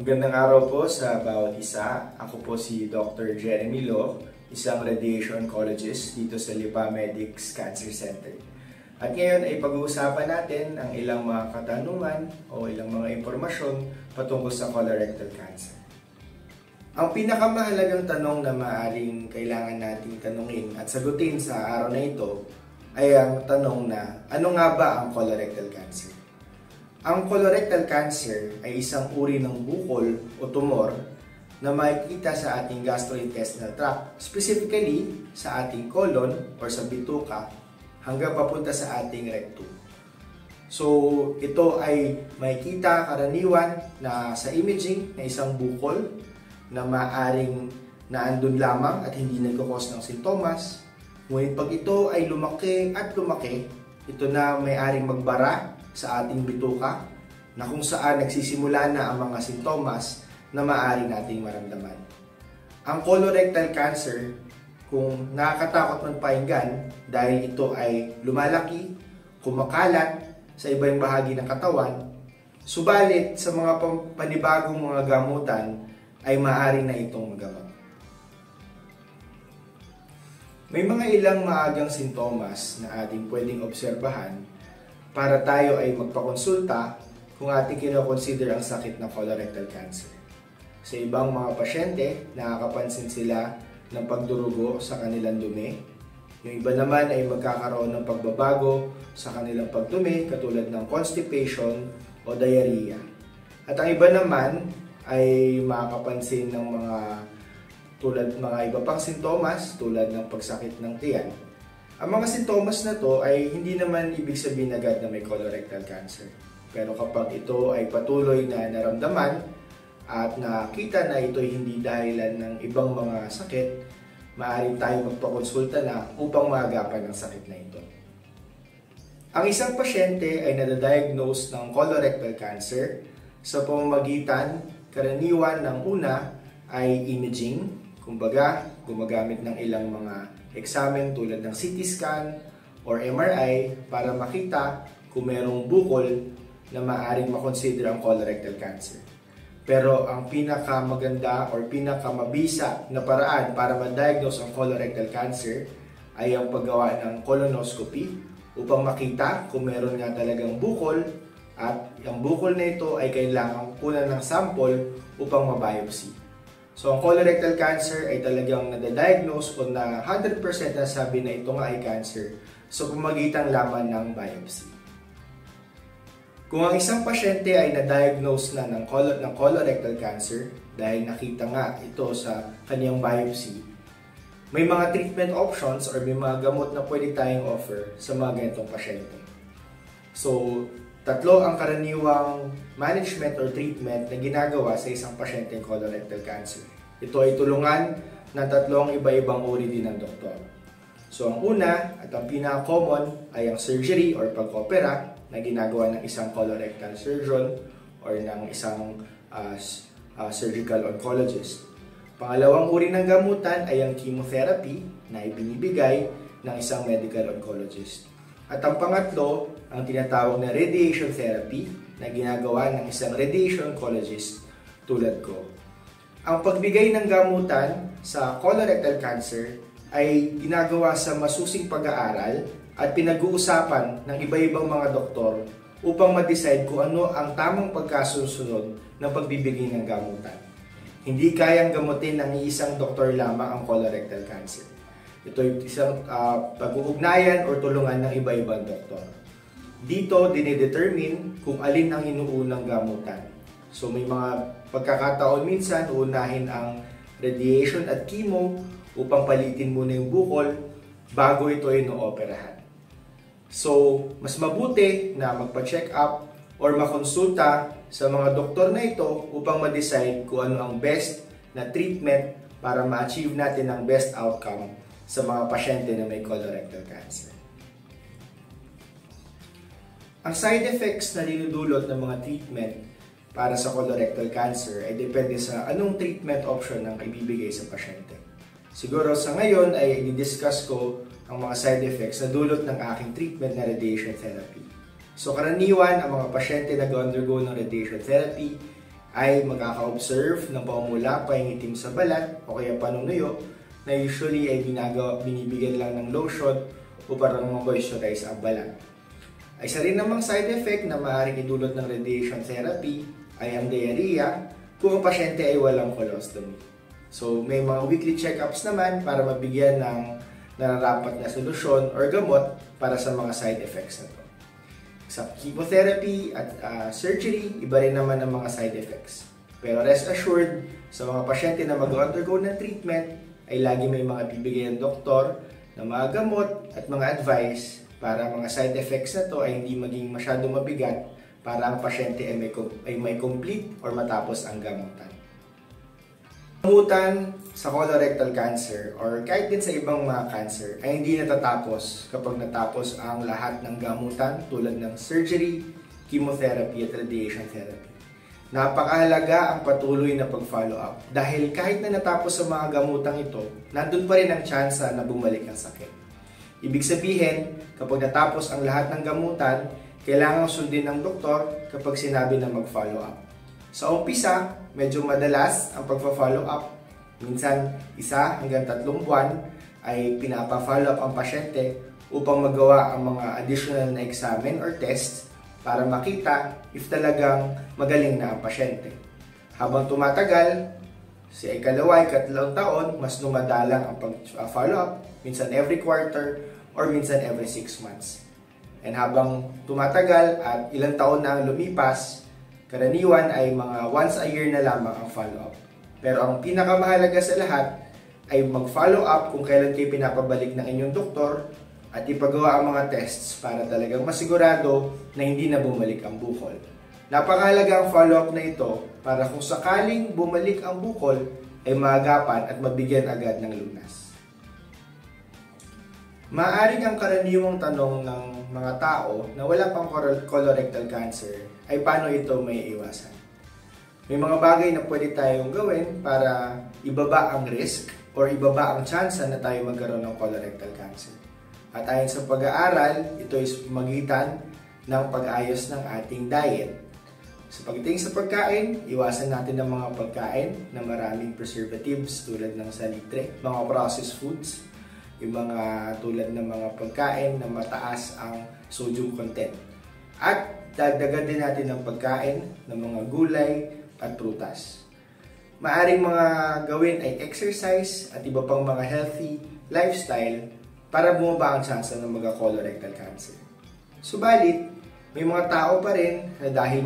Magandang araw po sa bawat isa. Ako po si Dr. Jeremy Lo, isang radiation oncologist dito sa Lipa Medics Cancer Center. At ngayon ay pag-uusapan natin ang ilang mga katanungan o ilang mga impormasyon patungkol sa colorectal cancer. Ang pinakamahalagang tanong na maaaring kailangan nating tanungin at sagutin sa araw na ito ay ang tanong na ano nga ba ang colorectal cancer? Ang colorectal cancer ay isang uri ng bukol o tumor na makikita sa ating gastrointestinal tract, specifically sa ating colon or sa bituka hanggang papunta sa ating rectum. So, ito ay makikita karaniwan na sa imaging na isang bukol na maaaring naandun lamang at hindi nagkakos ng sintomas. Ngunit pag ito ay lumaki at lumaki, ito na may-aring magbara sa ating bituka na kung saan nagsisimula na ang mga sintomas na maaari nating maramdaman. Ang colorectal cancer, kung nakakatakot man pakinggan dahil ito ay lumalaki, kumakalat sa ibang bahagi ng katawan, subalit sa mga panibagong mga gamutan ay maaari na itong magamot. May mga ilang maagang sintomas na ating pwedeng obserbahan para tayo ay magpakonsulta kung ating kinoconsider ang sakit ng colorectal cancer. Sa ibang mga pasyente, nakakapansin sila ng pagdurugo sa kanilang dumi. Yung iba naman ay magkakaroon ng pagbabago sa kanilang pagdumi katulad ng constipation o diarrhea. At ang iba naman ay makakapansin ng mga iba pang sintomas tulad ng pagsakit ng tiyan. Ang mga sintomas na to ay hindi naman ibig sabihin agad na may colorectal cancer. Pero kapag ito ay patuloy na naramdaman at nakita na ito ay hindi dahilan ng ibang mga sakit, maaari tayo magpakonsulta na upang maagapan ang sakit na ito. Ang isang pasyente ay nadadiagnose ng colorectal cancer sa pamamagitan karaniwan ng una ay imaging. Kumbaga, gumagamit ng ilang mga eksamen tulad ng CT scan or MRI para makita kung mayroong bukol na maaaring makonsider ang colorectal cancer. Pero ang pinakamaganda or pinakamabisa na paraan para ma-diagnose ang colorectal cancer ay ang paggawa ng colonoscopy upang makita kung meron nga talagang bukol at ang bukol na ito ay kailangang kunan ng sample upang ma-biopsy. So, ang colorectal cancer ay talagang nadadiagnose o na 100% nasabi na ito nga ay cancer sa pamamagitan lamang ng biopsy. Kung ang isang pasyente ay na-diagnose na ng colorectal cancer dahil nakita nga ito sa kanyang biopsy, may mga treatment options or may mga gamot na pwede tayong offer sa mga ganitong pasyente. So, tatlo ang karaniwang management or treatment na ginagawa sa isang pasyenteng colorectal cancer. Ito ay tulungan ng tatlong iba-ibang uri din ng doktor. So ang una at ang pinaka-common ay ang surgery or pag-opera na ginagawa ng isang colorectal surgeon or ng isang surgical oncologist. Pangalawang uri ng gamutan ay ang chemotherapy na ibinibigay ng isang medical oncologist. At ang pangatlo, ang tinatawag na radiation therapy na ginagawa ng isang radiation oncologist tulad ko. Ang pagbigay ng gamutan sa colorectal cancer ay ginagawa sa masusing pag-aaral at pinag-uusapan ng iba-ibang mga doktor upang ma-decide kung ano ang tamang pagkasunod ng pagbibigay ng gamutan. Hindi kayang gamutin ng isang doktor lamang ang colorectal cancer. Ito ay isang pag-uugnayan o tulungan ng iba-ibang doktor. Dito, dinedetermine kung alin ang inuunang gamutan. So, may mga pagkakataon minsan, uunahin ang radiation at chemo upang palitin muna yung bukol bago ito ay no-operahan. So, mas mabuti na magpa-check up or makonsulta sa mga doktor na ito upang ma-decide kung ano ang best na treatment para ma-achieve natin ang best outcome sa mga pasyente na may colorectal cancer. Ang side effects na dinudulot ng mga treatment para sa colorectal cancer ay depende sa anong treatment option ang ibibigay sa pasyente. Siguro sa ngayon ay i-discuss ko ang mga side effects na dulot ng aking treatment na radiation therapy. So karaniwan, ang mga pasyente na nag-undergo ng radiation therapy ay makaka-observe ng pamumula, pangingitim sa balat o kaya panunuyo na usually ay binibigyan lang ng lotion o parang ma-moisturize ang balat. Ay isa rin namang side effect na maaaring idulot ng radiation therapy ay ang diarrhea kung ang pasyente ay walang colostomy. So may mga weekly check-ups naman para mabigyan ng nararapat na solusyon or gamot para sa mga side effects na ito. Sa chemotherapy at surgery, iba rin naman ang mga side effects. Pero rest assured, sa mga pasyente na mag-undergo ng treatment, ay lagi may mga bibigyan ng doktor na mga gamot at mga advice para mga side effects na to ay hindi maging masyadong mabigat para ang pasyente ay may complete or matapos ang gamutan. Gamutan sa colorectal cancer or kahit din sa ibang mga cancer ay hindi natatapos kapag natapos ang lahat ng gamutan tulad ng surgery, chemotherapy at radiation therapy. Napakahalaga ang patuloy na pag-follow up dahil kahit na natapos ang mga gamutang ito, nandun pa rin ang tsansa na bumalik ang sakit. Ibig sabihin, kapag natapos ang lahat ng gamutan, kailangang sundin ng doktor kapag sinabi na mag-follow up. Sa umpisa, medyo madalas ang pagpa-follow up. Minsan, 1 hanggang 3 buwan ay pinapa-follow up ang pasyente upang magawa ang mga additional na examen or tests para makita if talagang magaling na ang pasyente. Habang tumatagal, sa ikalawa, ikatlong taon, mas dumadalang ang pag-follow up, minsan every quarter or minsan every 6 months. And habang tumatagal at ilang taon na ang lumipas, karaniwan ay mga once a year na lamang ang follow-up. Pero ang pinakamahalaga sa lahat ay mag-follow up kung kailan kayo pinapabalik ng inyong doktor at ipagawa ang mga tests para talagang masigurado na hindi na bumalik ang bukol. Napakahalaga ang follow-up na ito para kung sakaling bumalik ang bukol ay maagapan at mabigyan agad ng lunas. Maaring ang karaniwang tanong ng mga tao na wala pang colorectal cancer ay paano ito may iwasan. May mga bagay na pwede tayong gawin para ibaba ang risk or ibaba ang tsansa na tayo magkaroon ng colorectal cancer. At ayon sa pag-aaral, ito ay magitan ng pag-ayos ng ating diet. Sa pagdating sa pagkain, iwasan natin ang mga pagkain na maraming preservatives tulad ng salitre, mga processed foods, yung mga tulad ng mga pagkain na mataas ang sodium content. At dagdagan din natin ng pagkain ng mga gulay at prutas. Maaring mga gawin ay exercise at iba pang mga healthy lifestyle para bumaba ang tsansa ng mga colorectal cancer. Subalit, may mga tao pa rin na dahil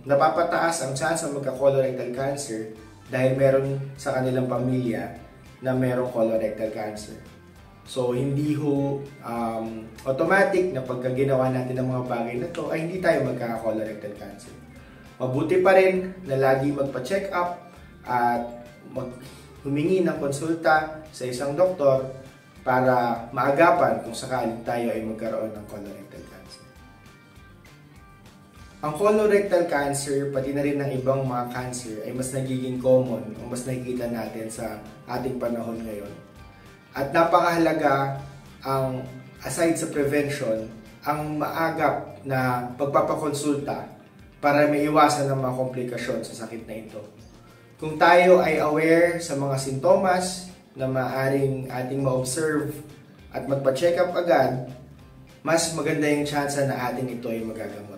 napapataas ang tsansa ng mga colorectal cancer dahil meron sa kanilang pamilya na merong colorectal cancer. So, hindi automatic na pagka ginawa natin ang mga bagay na to ay hindi tayo magkaka-colorectal cancer. Mabuti pa rin na lagi magpa-check up at humingi ng konsulta sa isang doktor para maagapan kung sakaling tayo ay magkaroon ng colorectal cancer. Ang colorectal cancer, pati na rin ng ibang mga cancer, ay mas nagiging common o mas nakikita natin sa ating panahon ngayon. At napakahalaga ang, aside sa prevention, ang maagap na pagpapakonsulta para maiwasan ang mga komplikasyon sa sakit na ito. Kung tayo ay aware sa mga sintomas na maaaring ating ma-observe at magpa-check up agad, mas maganda yung chance na atin ito ay magagamot.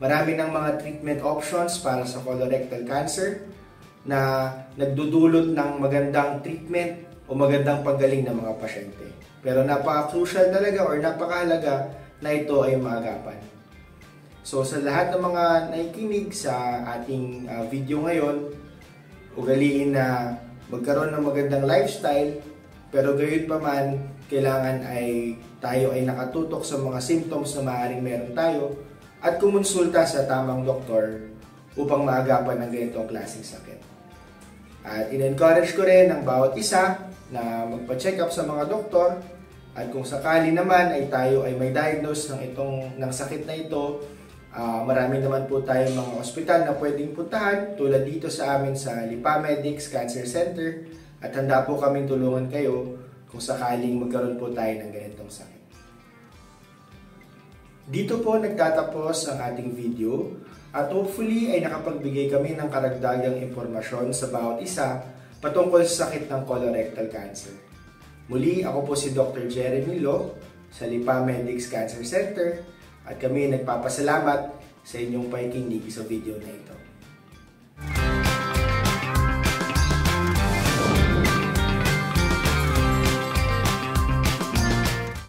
Marami ng mga treatment options para sa colorectal cancer na nagdudulot ng magandang treatment o magandang paggaling ng mga pasyente. Pero napaka-crucial talaga or napakahalaga na ito ay maagapan. So sa lahat ng mga nakikinig sa ating video ngayon, ugaliin na magkaroon ng magandang lifestyle, pero gayon pa man, kailangan ay tayo ay nakatutok sa mga symptoms na maaaring meron tayo at kumonsulta sa tamang doktor upang maagapan ng ganitong klaseng sakit. At in-encourage ko rin ang bawat isa na magpa-check up sa mga doktor at kung sakali naman ay tayo ay may diagnose ng sakit na ito, marami naman po tayong mga ospital na pwedeng puntahan tulad dito sa amin sa Lipa Medics Cancer Center at handa po kaming tulungan kayo kung sakaling magkaroon po tayo ng ganitong sakit. Dito po nagtatapos ang ating video. At hopefully ay nakapagbigay kami ng karagdagang impormasyon sa bawat isa patungkol sa sakit ng colorectal cancer. Muli, ako po si Dr. Jeremy Lo sa Lipa Medix Cancer Center at kami nagpapasalamat sa inyong pakikinig sa video na ito.